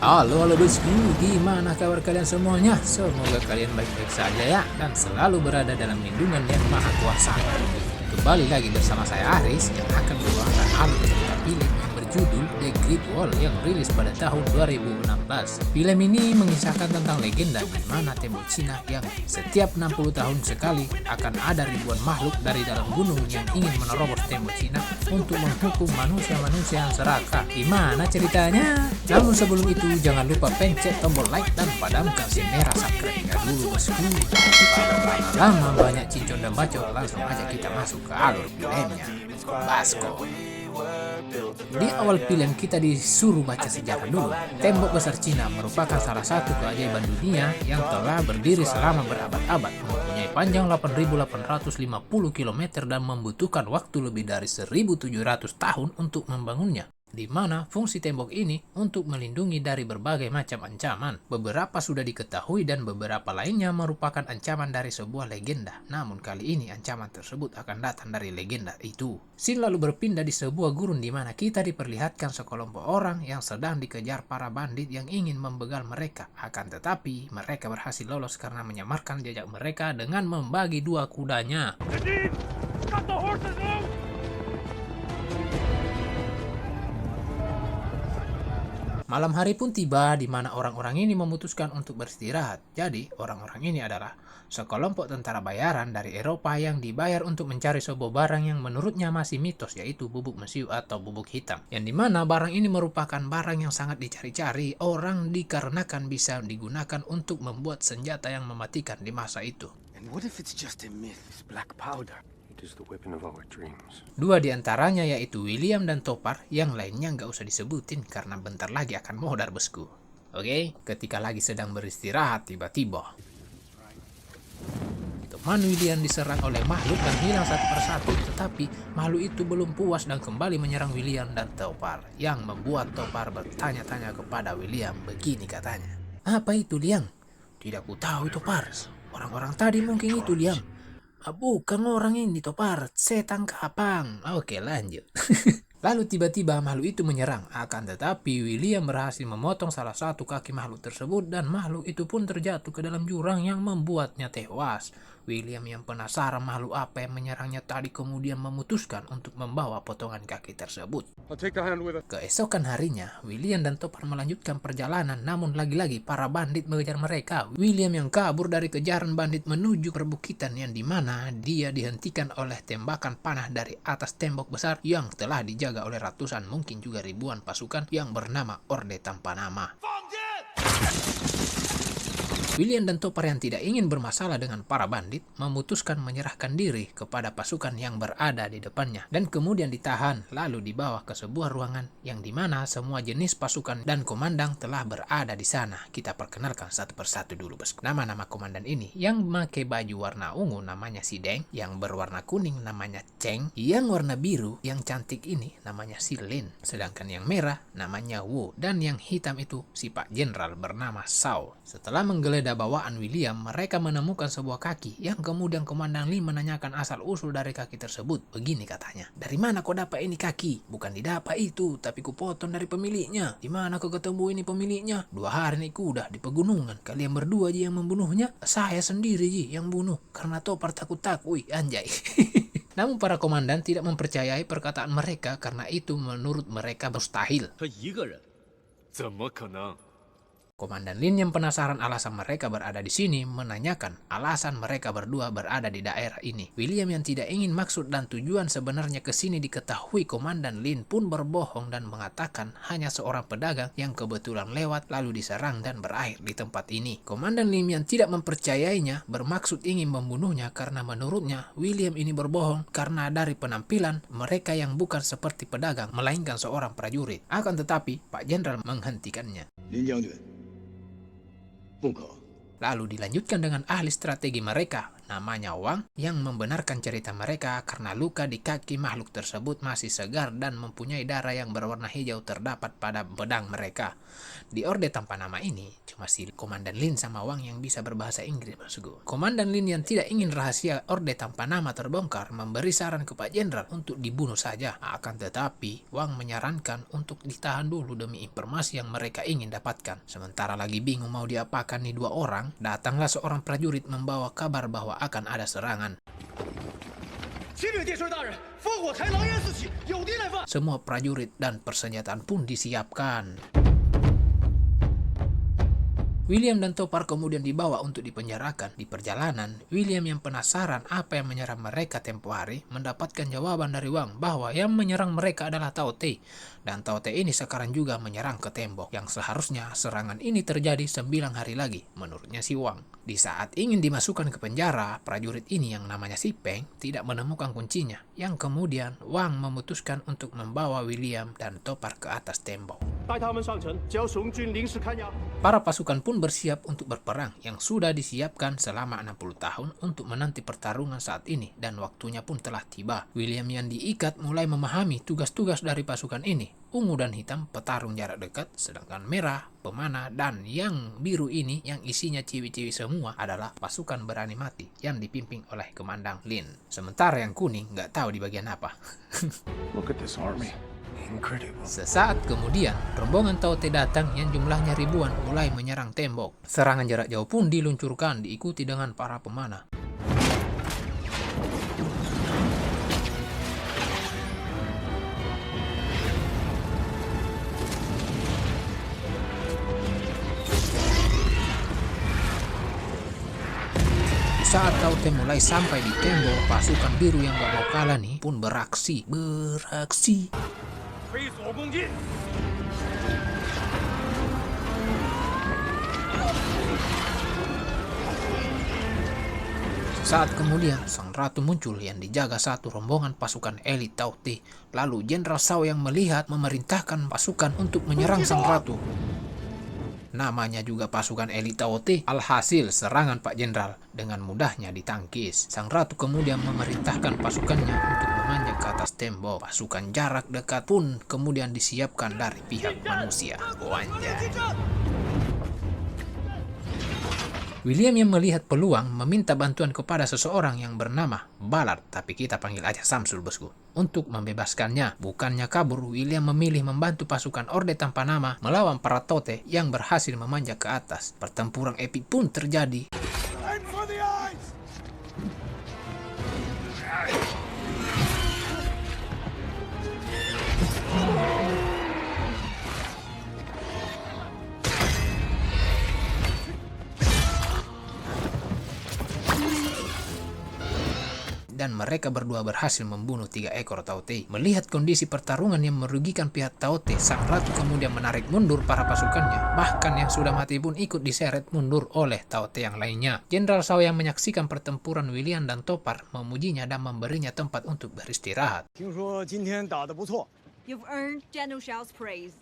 Halo bosku, gimana kabar kalian semuanya? Semoga kalian baik-baik saja ya, dan selalu berada dalam lindungan yang maha kuasa. Kembali lagi bersama saya Aris yang akan membawakan alur cerita film yang berjudul The Great Wall yang rilis pada tahun 2016. Film ini mengisahkan tentang legenda di mana tembok Cina yang setiap 60 tahun sekali akan ada ribuan makhluk dari dalam gunung yang ingin menerobos tembok Cina untuk menghukum manusia-manusia yang serakah. Gimana ceritanya? Namun sebelum itu jangan lupa pencet tombol like dan padamkan si merah subscribe-nya dulu bosku. Lama banyak cincon dan bacot, langsung aja kita masuk ke alur filmnya. Basko. Di awal film kita disuruh baca sejarah dulu. Tembok besar Cina merupakan salah satu keajaiban dunia yang telah berdiri selama berabad-abad, mempunyai panjang 8.850 km dan membutuhkan waktu lebih dari 1.700 tahun untuk membangunnya, di mana fungsi tembok ini untuk melindungi dari berbagai macam ancaman. Beberapa sudah diketahui dan beberapa lainnya merupakan ancaman dari sebuah legenda. Namun kali ini ancaman tersebut akan datang dari legenda itu. Scene lalu berpindah di sebuah gurun di mana kita diperlihatkan sekelompok orang yang sedang dikejar para bandit yang ingin membegal mereka. Akan tetapi mereka berhasil lolos karena menyamarkan jejak mereka dengan membagi dua kudanya. Malam hari pun tiba di mana orang-orang ini memutuskan untuk beristirahat. Jadi, orang-orang ini adalah sekelompok tentara bayaran dari Eropa yang dibayar untuk mencari sebuah barang yang menurutnya masih mitos, yaitu bubuk mesiu atau bubuk hitam. Yang dimana barang ini merupakan barang yang sangat dicari-cari orang dikarenakan bisa digunakan untuk membuat senjata yang mematikan di masa itu. And what if it's just a myth, this black powder? It is the weapon of our dreams. Dua di antaranya yaitu William dan Topar, yang lainnya nggak usah disebutin karena bentar lagi akan modar bosku. Oke, ketika lagi sedang beristirahat tiba-tiba teman William diserang oleh makhluk dan hilang satu persatu, tetapi makhluk itu belum puas dan kembali menyerang William dan Topar, yang membuat Topar bertanya-tanya kepada William. Begini katanya, "Apa itu, Liang?" "Tidak ku tahu, Topar. Orang-orang tadi mungkin itu, Liang." "Bukan orang ini, Topar. Setan kapang." Oke, lanjut. Lalu tiba-tiba makhluk itu menyerang. Akan tetapi William berhasil memotong salah satu kaki makhluk tersebut dan makhluk itu pun terjatuh ke dalam jurang yang membuatnya tewas. William yang penasaran makhluk apa yang menyerangnya tadi kemudian memutuskan untuk membawa potongan kaki tersebut. Keesokan harinya, William dan Topar melanjutkan perjalanan, namun lagi-lagi para bandit mengejar mereka. William yang kabur dari kejaran bandit menuju perbukitan yang dimana dia dihentikan oleh tembakan panah dari atas tembok besar yang telah dijaga oleh ratusan, mungkin juga ribuan pasukan yang bernama Orde Tanpa Nama. William dan Topar yang tidak ingin bermasalah dengan para bandit memutuskan menyerahkan diri kepada pasukan yang berada di depannya dan kemudian ditahan lalu dibawa ke sebuah ruangan yang dimana semua jenis pasukan dan komandan telah berada di sana. Kita perkenalkan satu persatu dulu bosku. Nama-nama komandan ini: yang memakai baju warna ungu namanya si Deng, yang berwarna kuning namanya Cheng, yang warna biru yang cantik ini namanya si Lin, sedangkan yang merah namanya Wu, dan yang hitam itu si Pak Jenderal bernama Sao. Setelah menggeledah bawaan William, mereka menemukan sebuah kaki yang kemudian Komandan Lin menanyakan asal-usul dari kaki tersebut. Begini katanya, "Dari mana kau dapat ini kaki?" "Bukan didapat itu, tapi kupotong dari pemiliknya." "Di mana kau ketemu ini pemiliknya?" "2 hari naik kuda di pegunungan." "Kalian berdua aja yang membunuhnya?" "Saya sendiri ji yang bunuh, karena Topar takut-takut." Wih, anjay. Namun para komandan tidak mempercayai perkataan mereka karena itu menurut mereka mustahil. 他一个人，怎么可能？ Komandan Lin yang penasaran alasan mereka berada di sini menanyakan alasan mereka berdua berada di daerah ini. William yang tidak ingin maksud dan tujuan sebenarnya ke sini diketahui Komandan Lin pun berbohong dan mengatakan hanya seorang pedagang yang kebetulan lewat lalu diserang dan berakhir di tempat ini. Komandan Lin yang tidak mempercayainya bermaksud ingin membunuhnya karena menurutnya William ini berbohong karena dari penampilan mereka yang bukan seperti pedagang melainkan seorang prajurit. Akan tetapi Pak Jenderal menghentikannya. 林将军，不可。Lalu dilanjutkan dengan ahli strategi mereka, namanya Wang, yang membenarkan cerita mereka karena luka di kaki makhluk tersebut masih segar dan mempunyai darah yang berwarna hijau terdapat pada pedang mereka. Di Orde Tanpa Nama ini, cuma si Komandan Lin sama Wang yang bisa berbahasa Inggris, bosku. Komandan Lin yang tidak ingin rahasia Orde Tanpa Nama terbongkar memberi saran ke Pak Jenderal untuk dibunuh saja. Akan tetapi, Wang menyarankan untuk ditahan dulu demi informasi yang mereka ingin dapatkan. Sementara lagi bingung mau diapakan nih dua orang, datanglah seorang prajurit membawa kabar bahwa akan ada serangan. Semua prajurit dan persenjataan pun disiapkan. William dan Topar kemudian dibawa untuk dipenjarakan. Di perjalanan, William yang penasaran apa yang menyerang mereka tempo hari, mendapatkan jawaban dari Wang bahwa yang menyerang mereka adalah Tao Te. Dan Tao Te ini sekarang juga menyerang ke tembok, yang seharusnya serangan ini terjadi 9 hari lagi, menurutnya si Wang. Di saat ingin dimasukkan ke penjara, prajurit ini yang namanya si Peng tidak menemukan kuncinya, yang kemudian Wang memutuskan untuk membawa William dan Topar ke atas tembok. Para pasukan pun bersiap untuk berperang yang sudah disiapkan selama 60 tahun untuk menanti pertarungan saat ini, dan waktunya pun telah tiba. William yang diikat mulai memahami tugas-tugas dari pasukan ini. Ungu dan hitam petarung jarak dekat, sedangkan merah pemanah, dan yang biru ini yang isinya ciwi-ciwi semua adalah pasukan berani mati yang dipimpin oleh Komandan Lin. Sementara yang kuning nggak tahu di bagian apa. Look at this army. Incredible. Sesaat kemudian, rombongan Tao Te datang yang jumlahnya ribuan mulai menyerang tembok. Serangan jarak jauh pun diluncurkan diikuti dengan para pemanah. Saat Tao Te mulai sampai di tembok, pasukan biru yang gak mau kalah nih pun beraksi. Saat kemudian, sang ratu muncul yang dijaga satu rombongan pasukan elit Tao Te. Lalu Jenderal Shao yang melihat memerintahkan pasukan untuk menyerang sang ratu. Namanya juga pasukan elit Tao Te. Alhasil serangan Pak Jenderal dengan mudahnya ditangkis. Sang ratu kemudian memerintahkan pasukannya untuk memanjat ke atas tembok. Pasukan jarak dekat pun kemudian disiapkan dari pihak manusia. Wanjay. William yang melihat peluang meminta bantuan kepada seseorang yang bernama Ballard, tapi kita panggil aja Samsul, bosku, untuk membebaskannya. Bukannya kabur, William memilih membantu pasukan Orde Tanpa Nama melawan para Tao Te yang berhasil memanjat ke atas. Pertempuran epik pun terjadi. Dan mereka berdua berhasil membunuh 3 ekor Tao Te. Melihat kondisi pertarungan yang merugikan pihak Tao Te, sang ratu kemudian menarik mundur para pasukannya. Bahkan yang sudah mati pun ikut diseret mundur oleh Tao Te yang lainnya. Jenderal Shao yang menyaksikan pertempuran William dan Topar memujinya dan memberinya tempat untuk beristirahat. You've earned General Shao's praise.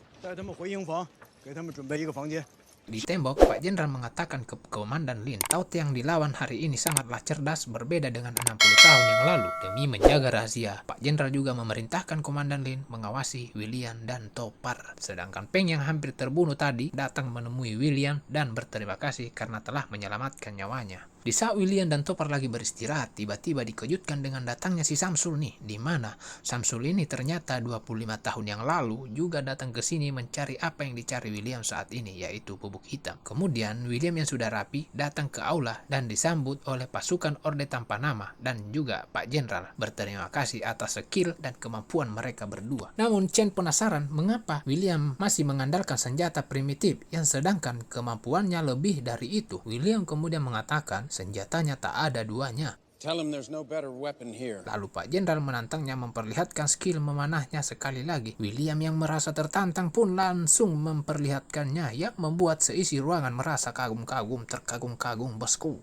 Di tembok, Pak Jenderal mengatakan ke Komandan Lin, Tao Te yang dilawan hari ini sangatlah cerdas, berbeda dengan 60 tahun yang lalu. Demi menjaga rahasia, Pak Jenderal juga memerintahkan Komandan Lin mengawasi William dan Topar. Sedangkan Peng yang hampir terbunuh tadi datang menemui William dan berterima kasih karena telah menyelamatkan nyawanya. Di saat William dan Topar lagi beristirahat, tiba-tiba dikejutkan dengan datangnya si Samsul nih, di mana Samsul ini ternyata 25 tahun yang lalu juga datang ke sini mencari apa yang dicari William saat ini, yaitu bubuk hitam. Kemudian William yang sudah rapi datang ke aula dan disambut oleh pasukan Orde Tanpa Nama dan juga Pak Jenderal berterima kasih atas skill dan kemampuan mereka berdua. Namun Chen penasaran mengapa William masih mengandalkan senjata primitif yang sedangkan kemampuannya lebih dari itu. William kemudian mengatakan senjatanya tak ada duanya. Lalu Pak Jenderal menantangnya memperlihatkan skill memanahnya sekali lagi. William yang merasa tertantang pun langsung memperlihatkannya, yang membuat seisi ruangan merasa kagum-kagum, terkagum-kagum, bosku.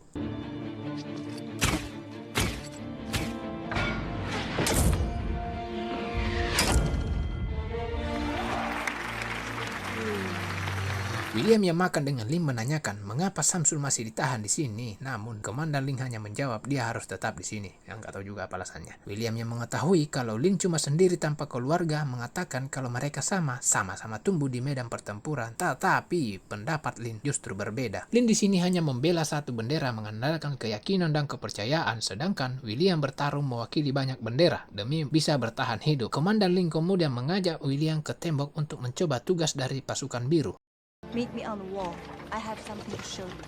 William yang makan dengan Lin menanyakan mengapa Samsul masih ditahan di sini. Namun Komandan Lin hanya menjawab dia harus tetap di sini. Yang nggak tahu juga apa alasannya. William yang mengetahui kalau Lin cuma sendiri tanpa keluarga mengatakan kalau mereka sama-sama tumbuh di medan pertempuran. Tetapi pendapat Lin justru berbeda. Lin di sini hanya membela satu bendera mengandalkan keyakinan dan kepercayaan, sedangkan William bertarung mewakili banyak bendera demi bisa bertahan hidup. Komandan Lin kemudian mengajak William ke tembok untuk mencoba tugas dari pasukan biru. Meet me on the wall. I have something to show you.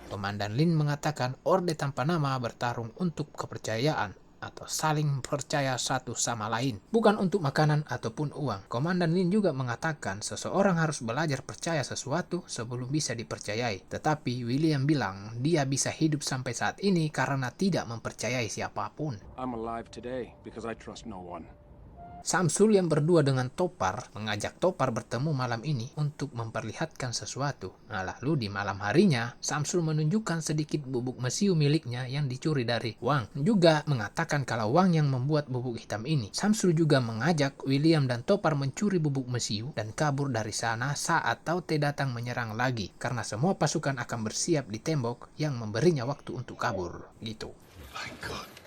Komandan Lin mengatakan Orde Tanpa Nama bertarung untuk kepercayaan atau saling percaya satu sama lain, bukan untuk makanan ataupun uang. Komandan Lin juga mengatakan seseorang harus belajar percaya sesuatu sebelum bisa dipercayai. Tetapi William bilang dia bisa hidup sampai saat ini karena tidak mempercayai siapapun. I'm alive today because I trust no one. Samsul yang berdua dengan Topar mengajak Topar bertemu malam ini untuk memperlihatkan sesuatu. Nah, lalu di malam harinya, Samsul menunjukkan sedikit bubuk mesiu miliknya yang dicuri dari Wang. Juga mengatakan kalau Wang yang membuat bubuk hitam ini. Samsul juga mengajak William dan Topar mencuri bubuk mesiu dan kabur dari sana saat Taute datang menyerang lagi. Karena semua pasukan akan bersiap di tembok yang memberinya waktu untuk kabur. Gitu. My God.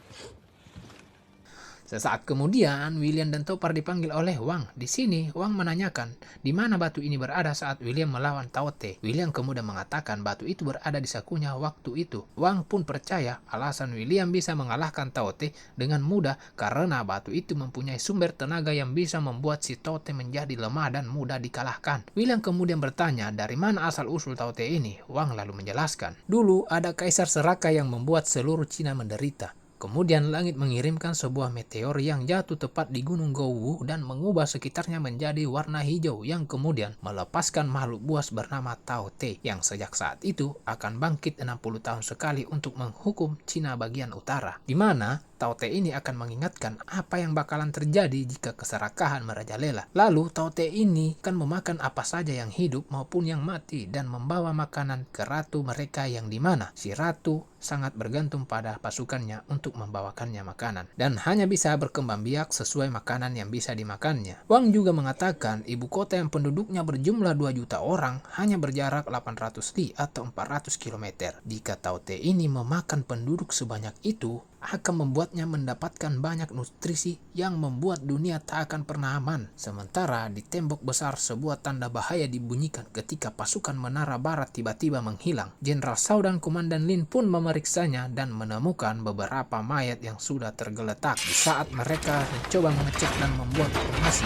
Sesaat kemudian, William dan Topar dipanggil oleh Wang. Di sini, Wang menanyakan di mana batu ini berada saat William melawan Taute. William kemudian mengatakan batu itu berada di sakunya waktu itu. Wang pun percaya alasan William bisa mengalahkan Taute dengan mudah karena batu itu mempunyai sumber tenaga yang bisa membuat si Taute menjadi lemah dan mudah dikalahkan. William kemudian bertanya dari mana asal-usul Taute ini. Wang lalu menjelaskan, dulu ada Kaisar Seraka yang membuat seluruh Cina menderita. Kemudian langit mengirimkan sebuah meteor yang jatuh tepat di Gunung Gouwu dan mengubah sekitarnya menjadi warna hijau yang kemudian melepaskan makhluk buas bernama Taute yang sejak saat itu akan bangkit 60 tahun sekali untuk menghukum Cina bagian utara. Di mana Taute ini akan mengingatkan apa yang bakalan terjadi jika keserakahan merajalela. Lalu Taute ini akan memakan apa saja yang hidup maupun yang mati dan membawa makanan ke ratu mereka yang dimana si ratu sangat bergantung pada pasukannya untuk membawakannya makanan. Dan hanya bisa berkembang biak sesuai makanan yang bisa dimakannya. Wang juga mengatakan ibu kota yang penduduknya berjumlah 2 juta orang hanya berjarak 800 li atau 400 km. Jika Taute ini memakan penduduk sebanyak itu, akan membuatnya mendapatkan banyak nutrisi yang membuat dunia tak akan pernah aman. Sementara di tembok besar sebuah tanda bahaya dibunyikan ketika pasukan menara barat tiba-tiba menghilang. Jenderal Shao dan Komandan Lin pun memeriksanya dan menemukan beberapa mayat yang sudah tergeletak. Di saat mereka mencoba mengecek dan membuat formasi,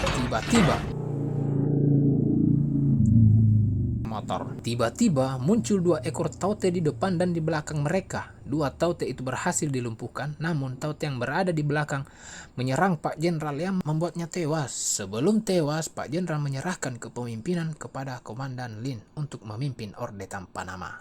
Tiba-tiba muncul 2 ekor Taute di depan dan di belakang mereka. 2 Taute itu berhasil dilumpuhkan, namun Taute yang berada di belakang menyerang Pak Jenderal yang membuatnya tewas. Sebelum tewas, Pak Jenderal menyerahkan kepemimpinan kepada Komandan Lin untuk memimpin Orde Tanpa Nama.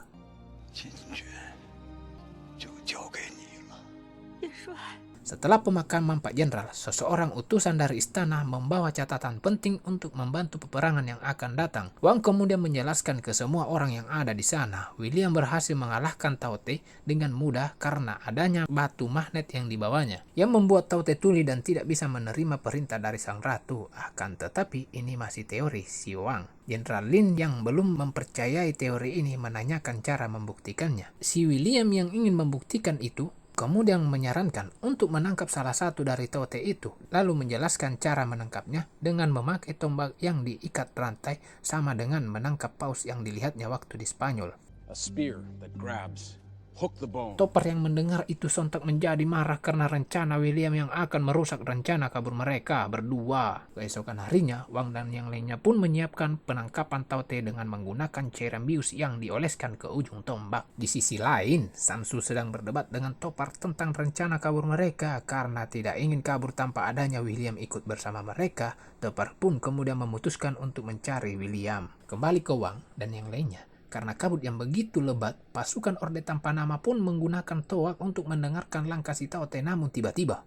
Setelah pemakaman Pak Jenderal, seseorang utusan dari istana membawa catatan penting untuk membantu peperangan yang akan datang. Wang kemudian menjelaskan ke semua orang yang ada di sana, William berhasil mengalahkan Taute dengan mudah karena adanya batu magnet yang dibawanya, yang membuat Taute tuli dan tidak bisa menerima perintah dari sang ratu. Akan tetapi ini masih teori si Wang. Jenderal Lin yang belum mempercayai teori ini menanyakan cara membuktikannya. Si William yang ingin membuktikan itu kemudian menyarankan untuk menangkap salah satu dari Taute itu, lalu menjelaskan cara menangkapnya dengan memakai tombak yang diikat rantai sama dengan menangkap paus yang dilihatnya waktu di Spanyol. A spear that grabs. Hook the bone. Topar yang mendengar itu sontak menjadi marah karena rencana William yang akan merusak rencana kabur mereka berdua. Keesokan harinya, Wang dan yang lainnya pun menyiapkan penangkapan Taute dengan menggunakan cairan bius yang dioleskan ke ujung tombak. Di sisi lain, Samsul sedang berdebat dengan Topar tentang rencana kabur mereka. Karena tidak ingin kabur tanpa adanya William ikut bersama mereka, Topar pun kemudian memutuskan untuk mencari William. Kembali ke Wang dan yang lainnya. Karena kabut yang begitu lebat, pasukan Orde Tanpa Nama pun menggunakan toak untuk mendengarkan langkah si Taute, namun tiba-tiba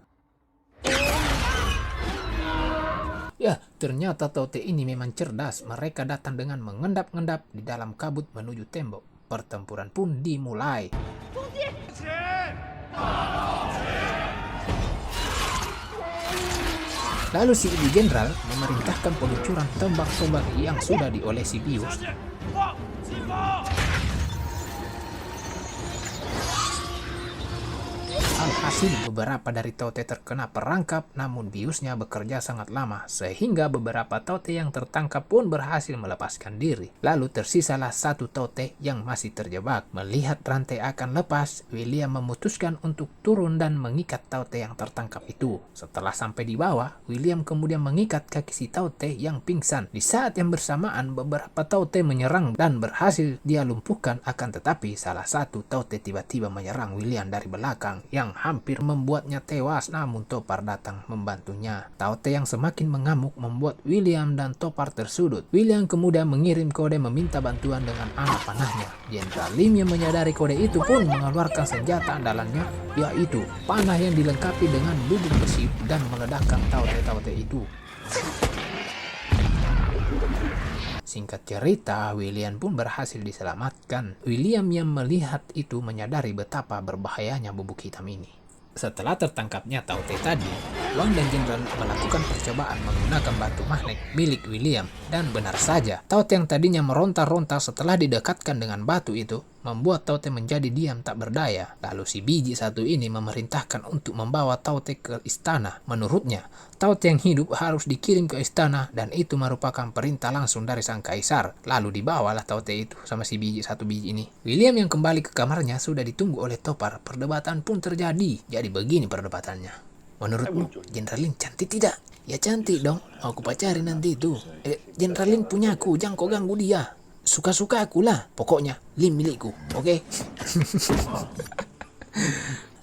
ya, ternyata Taute ini memang cerdas. Mereka datang dengan mengendap-endap di dalam kabut menuju tembok. Pertempuran pun dimulai. Lalu si ibu jenderal memerintahkan peluncuran tombak-tombak yang sudah diolesi bius. Alhasil beberapa dari Tote terkena perangkap, namun biusnya bekerja sangat lama, sehingga beberapa Tote yang tertangkap pun berhasil melepaskan diri. Lalu tersisalah satu Tote yang masih terjebak. Melihat rantai akan lepas, William memutuskan untuk turun dan mengikat Tote yang tertangkap itu. Setelah sampai di bawah, William kemudian mengikat kaki si Tote yang pingsan. Di saat yang bersamaan, beberapa Tote menyerang dan berhasil dia lumpuhkan, akan tetapi salah satu Tote tiba-tiba menyerang William dari belakang yang hampir membuatnya tewas, namun Topar datang membantunya. Taote yang semakin mengamuk membuat William dan Topar tersudut. William kemudian mengirim kode meminta bantuan dengan anak panahnya. Jenderal Lim yang menyadari kode itu pun mengeluarkan senjata andalannya, yaitu panah yang dilengkapi dengan bubuk besi dan meledakkan Taote-Taote itu. Singkat cerita, William pun berhasil diselamatkan. William yang melihat itu menyadari betapa berbahayanya bubuk hitam ini. Setelah tertangkapnya Taote tadi, Wang dan Jenderal melakukan percobaan menggunakan batu magnet milik William. Dan benar saja, Taote yang tadinya meronta-ronta setelah didekatkan dengan batu itu, membuat Taote menjadi diam tak berdaya. Lalu si biji satu ini memerintahkan untuk membawa Taote ke istana. Menurutnya, Taote yang hidup harus dikirim ke istana dan itu merupakan perintah langsung dari sang kaisar. Lalu dibawalah Taote itu sama si biji satu biji ini. William yang kembali ke kamarnya sudah ditunggu oleh Topar. Perdebatan pun terjadi. Jadi begini perdebatannya. Menurutmu, Jenderal Lin cantik tidak? Ya cantik dong. Mau aku pacarin nanti itu. Jenderal Lin punya aku, jangan kau ganggu dia. Suka-suka aku lah. Pokoknya, Lim milikku. Oke?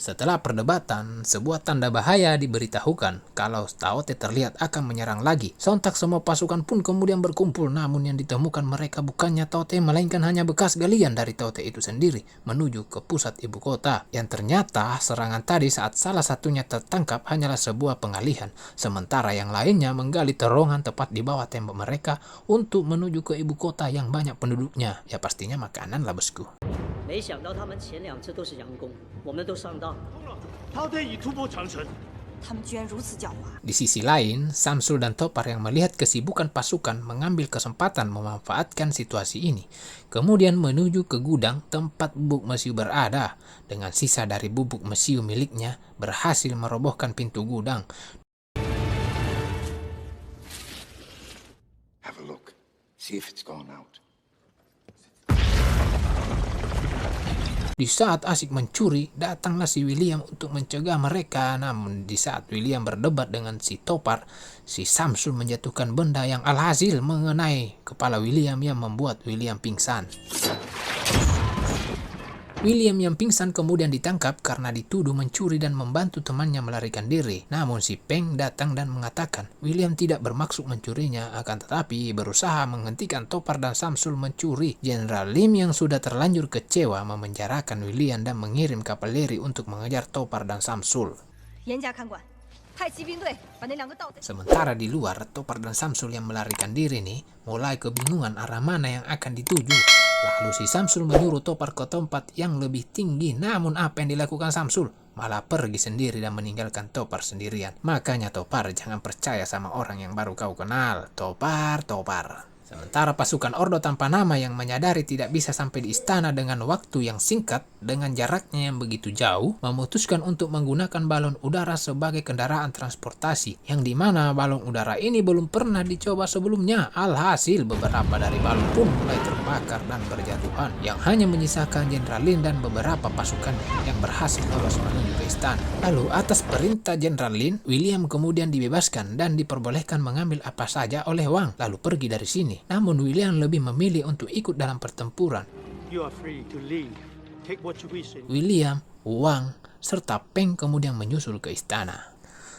Setelah perdebatan, sebuah tanda bahaya diberitahukan kalau Taote terlihat akan menyerang lagi. Sontak semua pasukan pun kemudian berkumpul, namun yang ditemukan mereka bukannya Taote, melainkan hanya bekas galian dari Taote itu sendiri menuju ke pusat ibu kota. Yang ternyata serangan tadi saat salah satunya tertangkap hanyalah sebuah pengalihan, sementara yang lainnya menggali terowongan tepat di bawah tembok mereka untuk menuju ke ibu kota yang banyak penduduknya. Ya pastinya makanan lah bosku. 没想到他们前2次都是佯攻，我们都上当。他得已突破长城。 他们居然如此狡猾。 Di sisi lain, Samsul dan Topar yang melihat kesibukan pasukan mengambil kesempatan memanfaatkan situasi ini. Kemudian menuju ke gudang tempat bubuk mesiu berada. Dengan sisa dari bubuk mesiu miliknya, berhasil merobohkan pintu gudang. Have a look. See if it's gone out. Di saat asik mencuri, datanglah si William untuk mencegah mereka. Namun di saat William berdebat dengan si Topar, si Samsul menjatuhkan benda yang alhasil mengenai kepala William yang membuat William pingsan. William yang pingsan kemudian ditangkap karena dituduh mencuri dan membantu temannya melarikan diri. Namun si Peng datang dan mengatakan William tidak bermaksud mencurinya, akan tetapi berusaha menghentikan Topar dan Samsul mencuri. Jenderal Lim yang sudah terlanjur kecewa memenjarakan William dan mengirim kavaleri untuk mengejar Topar dan Samsul. 严加看管，派骑兵队把那2个盗贼。 Sementara di luar, Topar dan Samsul yang melarikan diri nih mulai kebingungan arah mana yang akan dituju. Lalu si Samsul menyuruh Topar ke tempat yang lebih tinggi. Namun apa yang dilakukan Samsul? Malah pergi sendiri dan meninggalkan Topar sendirian. Makanya Topar, jangan percaya sama orang yang baru kau kenal. Topar. Sementara pasukan Ordo tanpa nama yang menyadari tidak bisa sampai di istana dengan waktu yang singkat, dengan jaraknya yang begitu jauh, memutuskan untuk menggunakan balon udara sebagai kendaraan transportasi, yang dimana balon udara ini belum pernah dicoba sebelumnya. Alhasil beberapa dari balon pun mulai terbakar dan berjatuhan, yang hanya menyisakan Jenderal Lin dan beberapa pasukan yang berhasil lolos menuju ke istana. Lalu atas perintah Jenderal Lin, William kemudian dibebaskan dan diperbolehkan mengambil apa saja oleh Wang, lalu pergi dari sini. Namun William lebih memilih untuk ikut dalam pertempuran. You are free to leave. Take what you wish. William, Wang, serta Peng kemudian menyusul ke istana.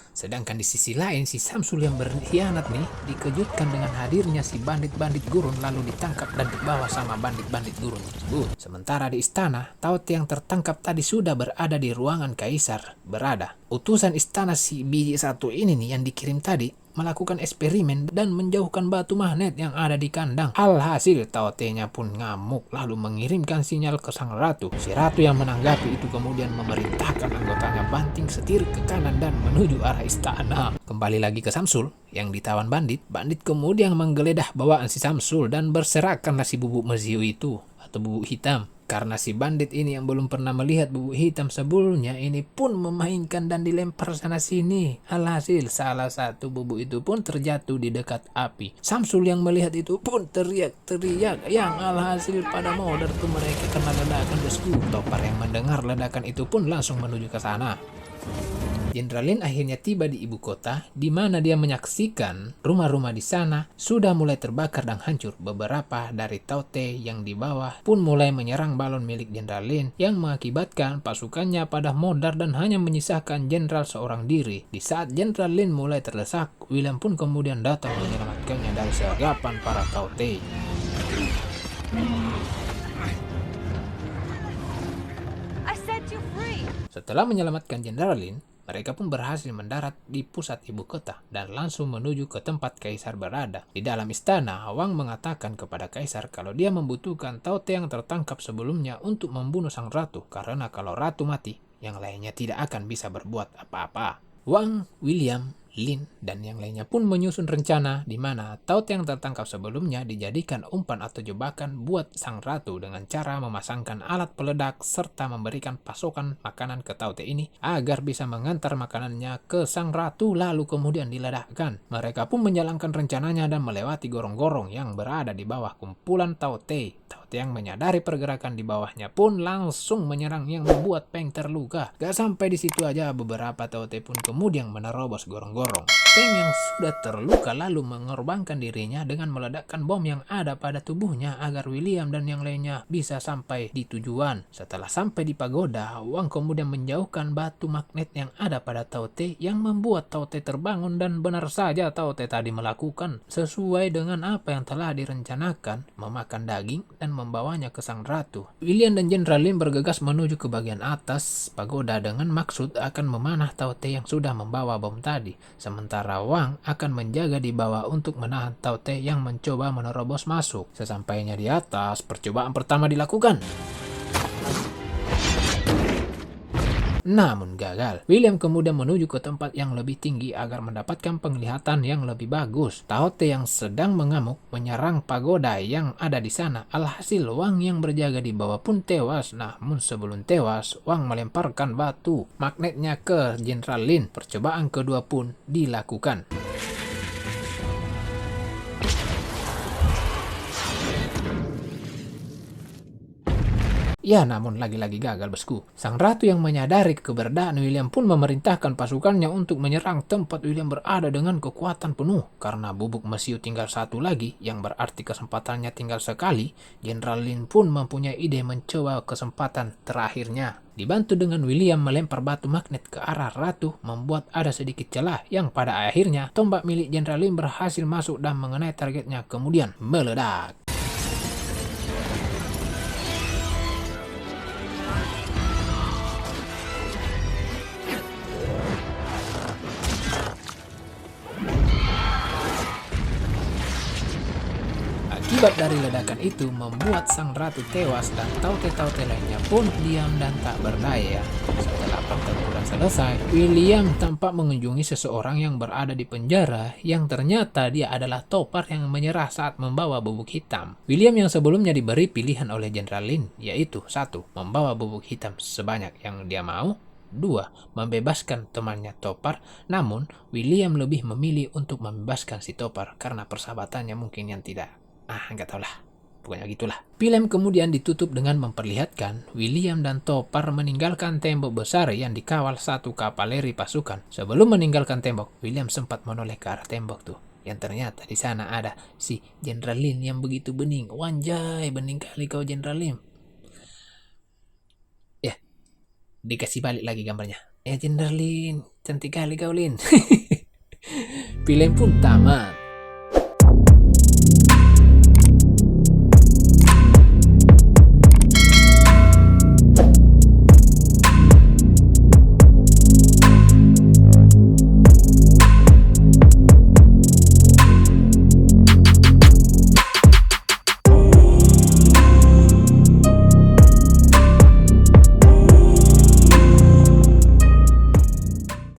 Sedangkan di sisi lain, si Samsul yang berkhianat nih dikejutkan dengan hadirnya si bandit-bandit gurun, lalu ditangkap dan dibawa sama bandit-bandit gurun tersebut. Sementara di istana, Taote yang tertangkap tadi sudah berada di ruangan kaisar berada. Utusan istana si biji satu ini nih yang dikirim tadi melakukan eksperimen dan menjauhkan batu magnet yang ada di kandang. Alhasil Tao Te-nya pun ngamuk lalu mengirimkan sinyal ke sang ratu. Si ratu yang menanggapi itu kemudian memerintahkan anggotanya banting setir ke kanan dan menuju arah istana. Kembali lagi ke Samsul yang ditawan bandit. Bandit kemudian menggeledah bawaan si Samsul dan berserakanlah si bubuk mesiu itu atau bubuk hitam. Karena si bandit ini yang belum pernah melihat bubuk hitam sebelumnya ini pun memainkan dan dilempar sana sini. Alhasil salah satu bubuk itu pun terjatuh di dekat api. Samsul yang melihat itu pun teriak-teriak yang alhasil pada modar tuh mereka kena ledakan bosku. Topar yang mendengar ledakan itu pun langsung menuju ke sana. Jenderal Lin akhirnya tiba di ibu kota, di mana dia menyaksikan rumah-rumah di sana sudah mulai terbakar dan hancur. Beberapa dari Tao Te yang di bawah pun mulai menyerang balon milik Jenderal Lin yang mengakibatkan pasukannya pada modar dan hanya menyisakan jenderal seorang diri. Di saat Jenderal Lin mulai terdesak, William pun kemudian datang menyelamatkannya dari sergapan para Tao Te. I set you free. Setelah menyelamatkan Jenderal Lin, mereka pun berhasil mendarat di pusat ibu kota dan langsung menuju ke tempat kaisar berada. Di dalam istana, Wang mengatakan kepada kaisar kalau dia membutuhkan Tao Te yang tertangkap sebelumnya untuk membunuh sang ratu, karena kalau ratu mati, yang lainnya tidak akan bisa berbuat apa-apa. Wang, William, Lin, dan yang lainnya pun menyusun rencana di mana Tao Te yang tertangkap sebelumnya dijadikan umpan atau jebakan buat sang ratu dengan cara memasangkan alat peledak serta memberikan pasokan makanan ke Tao Te ini agar bisa mengantar makanannya ke sang ratu lalu kemudian diledakkan. Mereka pun menjalankan rencananya dan melewati gorong-gorong yang berada di bawah kumpulan Tao Te. Tao Te yang menyadari pergerakan di bawahnya pun langsung menyerang yang membuat Peng terluka. Gak sampai di situ aja, beberapa Tao Te pun kemudian menerobos gorong-gorong. Peng yang sudah terluka lalu mengorbankan dirinya dengan meledakkan bom yang ada pada tubuhnya agar William dan yang lainnya bisa sampai di tujuan. Setelah sampai di pagoda, Wang kemudian menjauhkan batu magnet yang ada pada Tao Te yang membuat Tao Te terbangun dan benar saja Tao Te tadi melakukan sesuai dengan apa yang telah direncanakan, memakan daging dan membawanya ke sang ratu. William dan Jenderal Lin bergegas menuju ke bagian atas pagoda dengan maksud akan memanah Tao Te yang sudah membawa bom tadi. Sementara Wang akan menjaga di bawah untuk menahan Tao Te yang mencoba menerobos masuk. Sesampainya di atas, percobaan pertama dilakukan. Namun gagal. William kemudian menuju ke tempat yang lebih tinggi agar mendapatkan penglihatan yang lebih bagus. Tao Te yang sedang mengamuk menyerang pagoda yang ada di sana. Alhasil Wang yang berjaga di bawah pun tewas. Namun sebelum tewas, Wang melemparkan batu magnetnya ke Jenderal Lin. Percobaan kedua pun dilakukan. Ya, namun lagi-lagi gagal bosku. Sang ratu yang menyadari keberadaan William pun memerintahkan pasukannya untuk menyerang tempat William berada dengan kekuatan penuh. Karena bubuk mesiu tinggal satu lagi, yang berarti kesempatannya tinggal sekali, Jenderal Lin pun mempunyai ide mencoba kesempatan terakhirnya. Dibantu dengan William melempar batu magnet ke arah ratu, membuat ada sedikit celah yang pada akhirnya tombak milik Jenderal Lin berhasil masuk dan mengenai targetnya kemudian meledak. Akibat dari ledakan itu membuat sang ratu tewas dan Tao Te lainnya pun diam dan tak berdaya. Setelah pertempuran selesai, William tampak mengunjungi seseorang yang berada di penjara yang ternyata dia adalah Topar yang menyerah saat membawa bubuk hitam. William yang sebelumnya diberi pilihan oleh Jenderal Lin yaitu 1. Membawa bubuk hitam sebanyak yang dia mau, 2. Membebaskan temannya Topar. Namun William lebih memilih untuk membebaskan si Topar karena persahabatannya mungkin yang tidak. Nggak tahu lah. Pokoknya gitulah. Film kemudian ditutup dengan memperlihatkan William dan Topar meninggalkan tembok besar yang dikawal satu kavaleri pasukan. Sebelum meninggalkan tembok, William sempat menoleh ke arah tembok tuh. Yang ternyata di sana ada si Jenderal Lin yang begitu bening. Wanjay, bening kali kau Jenderal Lin. Ya, dikasih balik lagi gambarnya. Jenderal Lin, cantik kali kau Lin. Film pun tamat.